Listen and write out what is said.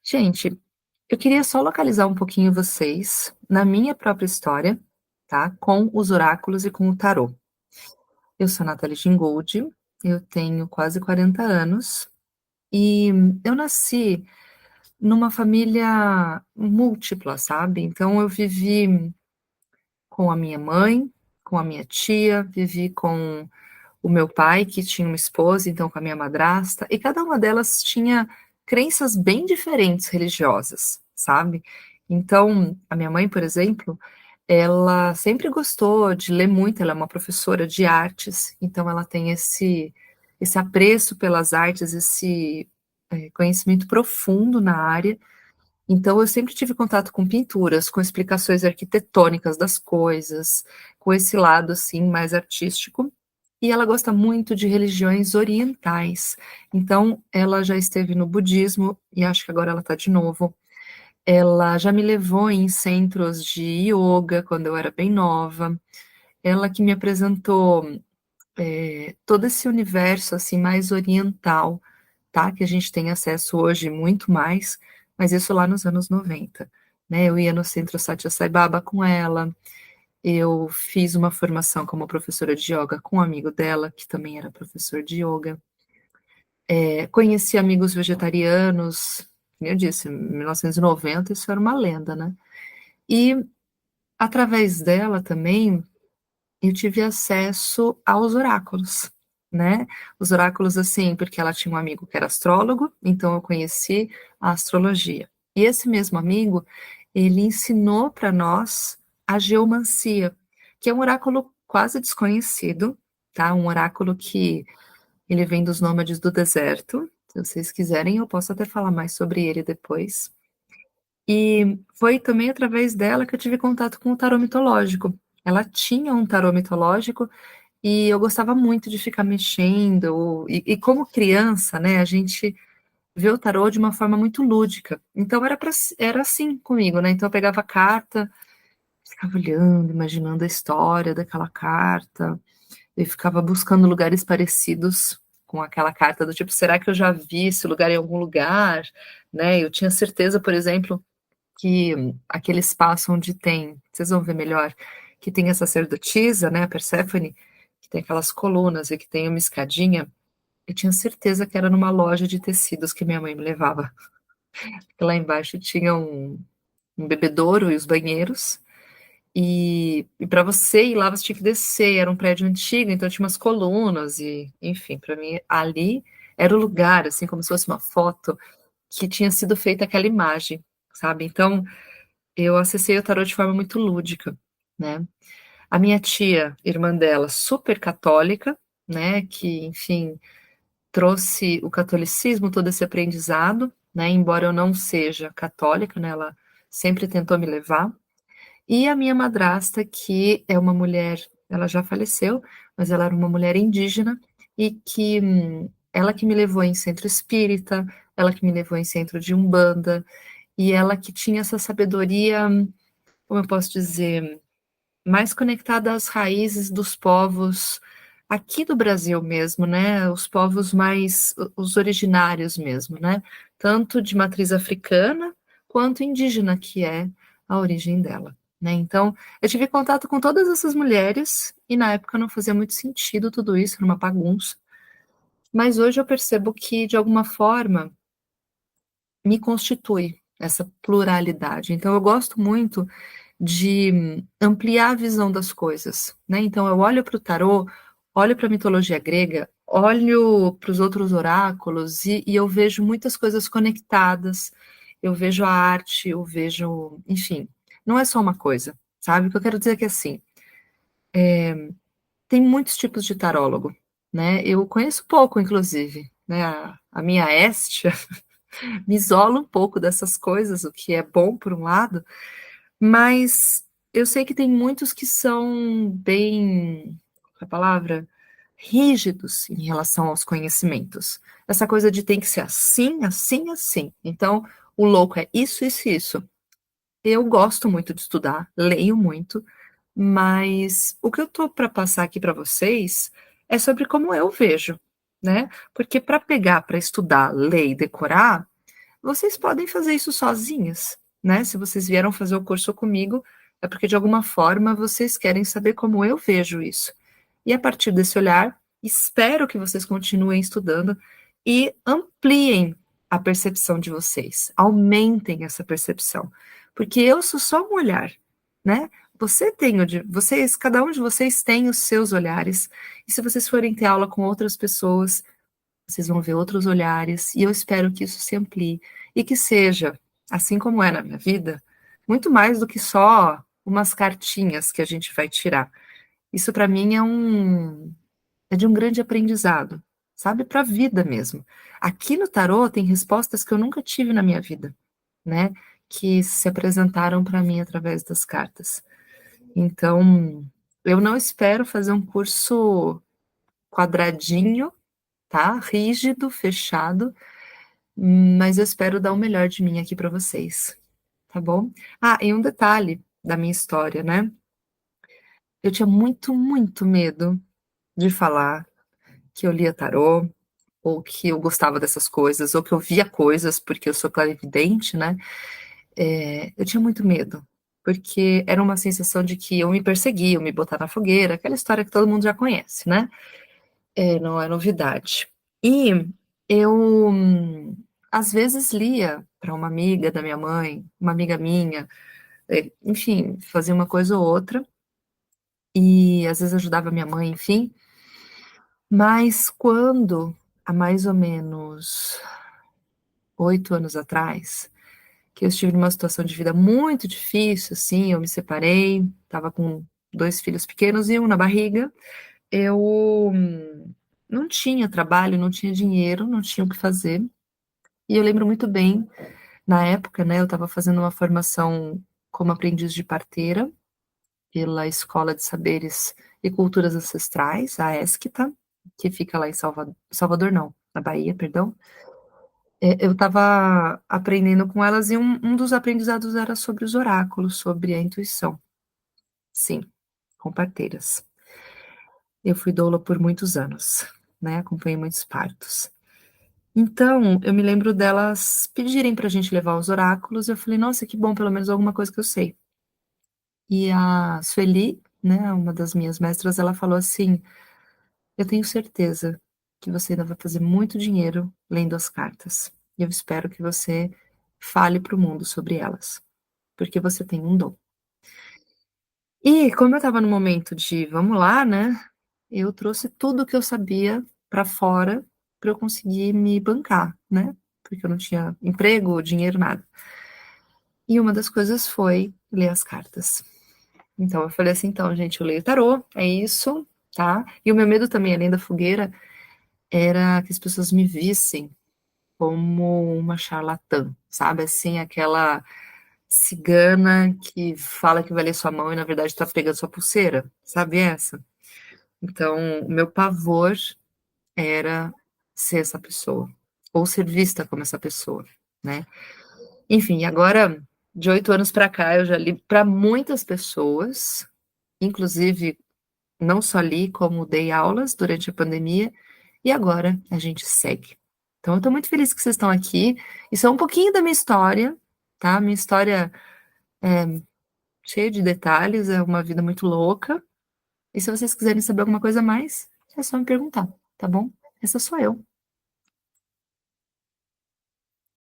Gente, eu queria só localizar um pouquinho vocês na minha própria história, tá? Com os oráculos e com o tarô. Eu sou a Nathalie Gingoldi, eu tenho quase 40 anos e eu nasci numa família múltipla, sabe? Então eu vivi com a minha mãe, com a minha tia, vivi com o meu pai, que tinha uma esposa, então com a minha madrasta, e cada uma delas tinha crenças bem diferentes religiosas, sabe? Então, a minha mãe, por exemplo, ela sempre gostou de ler muito, ela é uma professora de artes, então ela tem esse apreço pelas artes, esse conhecimento profundo na área. Então, eu sempre tive contato com pinturas, com explicações arquitetônicas das coisas, com esse lado assim mais artístico. E ela gosta muito de religiões orientais. Então, ela já esteve no budismo e acho que agora ela está de novo. Ela já me levou em centros de yoga quando eu era bem nova. Ela que me apresentou todo esse universo assim mais oriental, tá? Que a gente tem acesso hoje muito mais, mas isso lá nos anos 90, né? Eu ia no Centro Satya Sai Baba com ela, eu fiz uma formação como professora de yoga com um amigo dela, que também era professor de yoga. Conheci amigos vegetarianos, como eu disse, em 1990 isso era uma lenda, né? E através dela também eu tive acesso aos oráculos, né? Os oráculos, assim, porque ela tinha um amigo que era astrólogo, então eu conheci a astrologia. E esse mesmo amigo, ele ensinou para nós a geomancia, que é um oráculo quase desconhecido, tá? Um oráculo que ele vem dos nômades do deserto. Se vocês quiserem, eu posso até falar mais sobre ele depois. E foi também através dela que eu tive contato com o tarô mitológico. Ela tinha um tarô mitológico e eu gostava muito de ficar mexendo. E como criança, né, a gente vê o tarô de uma forma muito lúdica. Então era assim comigo, né? Então eu pegava a carta, ficava olhando, imaginando a história daquela carta, e ficava buscando lugares parecidos com aquela carta, do tipo, será que eu já vi esse lugar em algum lugar? Né? Eu tinha certeza, por exemplo, que aquele espaço onde tem, vocês vão ver melhor, que tem a sacerdotisa, né, a Perséfone, que tem aquelas colunas e que tem uma escadinha, eu tinha certeza que era numa loja de tecidos que minha mãe me levava. Porque lá embaixo tinha um bebedouro e os banheiros, e para você ir lá você tinha que descer, era um prédio antigo, então tinha umas colunas, e enfim, para mim ali era o lugar, assim, como se fosse uma foto que tinha sido feita aquela imagem, sabe? Então, eu acessei o tarot de forma muito lúdica, né? A minha tia, irmã dela, super católica, né? Que, enfim, trouxe o catolicismo, todo esse aprendizado, né? Embora eu não seja católica, né? Ela sempre tentou me levar. E a minha madrasta, que é uma mulher, ela já faleceu, mas ela era uma mulher indígena e que ela que me levou em centro espírita, ela que me levou em centro de umbanda, e ela que tinha essa sabedoria, como eu posso dizer, mais conectada às raízes dos povos aqui do Brasil mesmo, né? Os povos mais, os originários mesmo, né? Tanto de matriz africana quanto indígena, que é a origem dela, né? Então, eu tive contato com todas essas mulheres e na época não fazia muito sentido tudo isso, era uma bagunça. Mas hoje eu percebo que, de alguma forma, me constitui essa pluralidade. Então, eu gosto muito de ampliar a visão das coisas, né? Então eu olho para o tarô, olho para a mitologia grega, olho para os outros oráculos e eu vejo muitas coisas conectadas. Eu vejo a arte, eu vejo, enfim, não é só uma coisa, sabe? O que eu quero dizer é que assim, tem muitos tipos de tarólogo, né? Eu conheço pouco, inclusive, né? A minha Estia me isola um pouco dessas coisas, o que é bom por um lado, mas eu sei que tem muitos que são bem, qual é a palavra? Rígidos em relação aos conhecimentos. Essa coisa de tem que ser assim, assim, assim. Então, o louco é isso, isso, isso. Eu gosto muito de estudar, leio muito, mas o que eu tô para passar aqui para vocês é sobre como eu vejo, né? Porque para pegar, para estudar, ler e decorar, vocês podem fazer isso sozinhas, né? Se vocês vieram fazer o curso comigo, é porque de alguma forma vocês querem saber como eu vejo isso. E a partir desse olhar, espero que vocês continuem estudando e ampliem a percepção de vocês, aumentem essa percepção, porque eu sou só um olhar, né? Você tem o de vocês, cada um de vocês tem os seus olhares, e se vocês forem ter aula com outras pessoas, vocês vão ver outros olhares, e eu espero que isso se amplie e que seja, assim como é na minha vida, muito mais do que só umas cartinhas que a gente vai tirar. Isso para mim é de um grande aprendizado, sabe, para a vida mesmo. Aqui no tarô tem respostas que eu nunca tive na minha vida, né? Que se apresentaram para mim através das cartas. Então, eu não espero fazer um curso quadradinho, tá? Rígido, fechado, mas eu espero dar o melhor de mim aqui para vocês, tá bom? Ah, e um detalhe da minha história, né? Eu tinha muito, muito medo de falar que eu lia tarô, ou que eu gostava dessas coisas, ou que eu via coisas, porque eu sou clarividente, né? Eu tinha muito medo, porque era uma sensação de que eu me perseguia, eu me botar na fogueira, aquela história que todo mundo já conhece, né? Não é novidade. E eu, às vezes, lia para uma amiga da minha mãe, uma amiga minha, enfim, fazia uma coisa ou outra, e às vezes ajudava minha mãe, enfim. Mas quando, há mais ou menos 8 anos atrás, que eu estive numa situação de vida muito difícil, assim, eu me separei, estava com 2 filhos pequenos e um na barriga, eu não tinha trabalho, não tinha dinheiro, não tinha o que fazer. E eu lembro muito bem, na época, né, eu estava fazendo uma formação como aprendiz de parteira pela Escola de Saberes e Culturas Ancestrais, a ESCTA, que fica lá em Salvador, Salvador não, na Bahia, perdão. Eu estava aprendendo com elas e um dos aprendizados era sobre os oráculos, sobre a intuição. Sim, com parteiras. Eu fui doula por muitos anos, né? Acompanhei muitos partos. Então, eu me lembro delas pedirem para a gente levar os oráculos. Eu falei, nossa, que bom, pelo menos alguma coisa que eu sei. E a Sueli, né, uma das minhas mestras, ela falou assim: eu tenho certeza que você ainda vai fazer muito dinheiro lendo as cartas. E eu espero que você fale para o mundo sobre elas, porque você tem um dom. E como eu estava no momento de vamos lá, né? Eu trouxe tudo que eu sabia para fora para eu conseguir me bancar, né? Porque eu não tinha emprego, dinheiro, nada. E uma das coisas foi ler as cartas. Então eu falei assim, então, gente, eu leio tarô, é isso, tá? E o meu medo também, além da fogueira, era que as pessoas me vissem como uma charlatã, sabe? Assim, aquela cigana que fala que vai ler sua mão e na verdade está pegando sua pulseira, sabe essa? Então, o meu pavor era ser essa pessoa, ou ser vista como essa pessoa, né? Enfim, agora, de 8 anos para cá, eu já li para muitas pessoas, inclusive não só li, como dei aulas durante a pandemia, e agora a gente segue. Então, eu estou muito feliz que vocês estão aqui. Isso é um pouquinho da minha história, tá? Minha história é cheia de detalhes, é uma vida muito louca. E se vocês quiserem saber alguma coisa a mais, é só me perguntar, tá bom? Essa sou eu.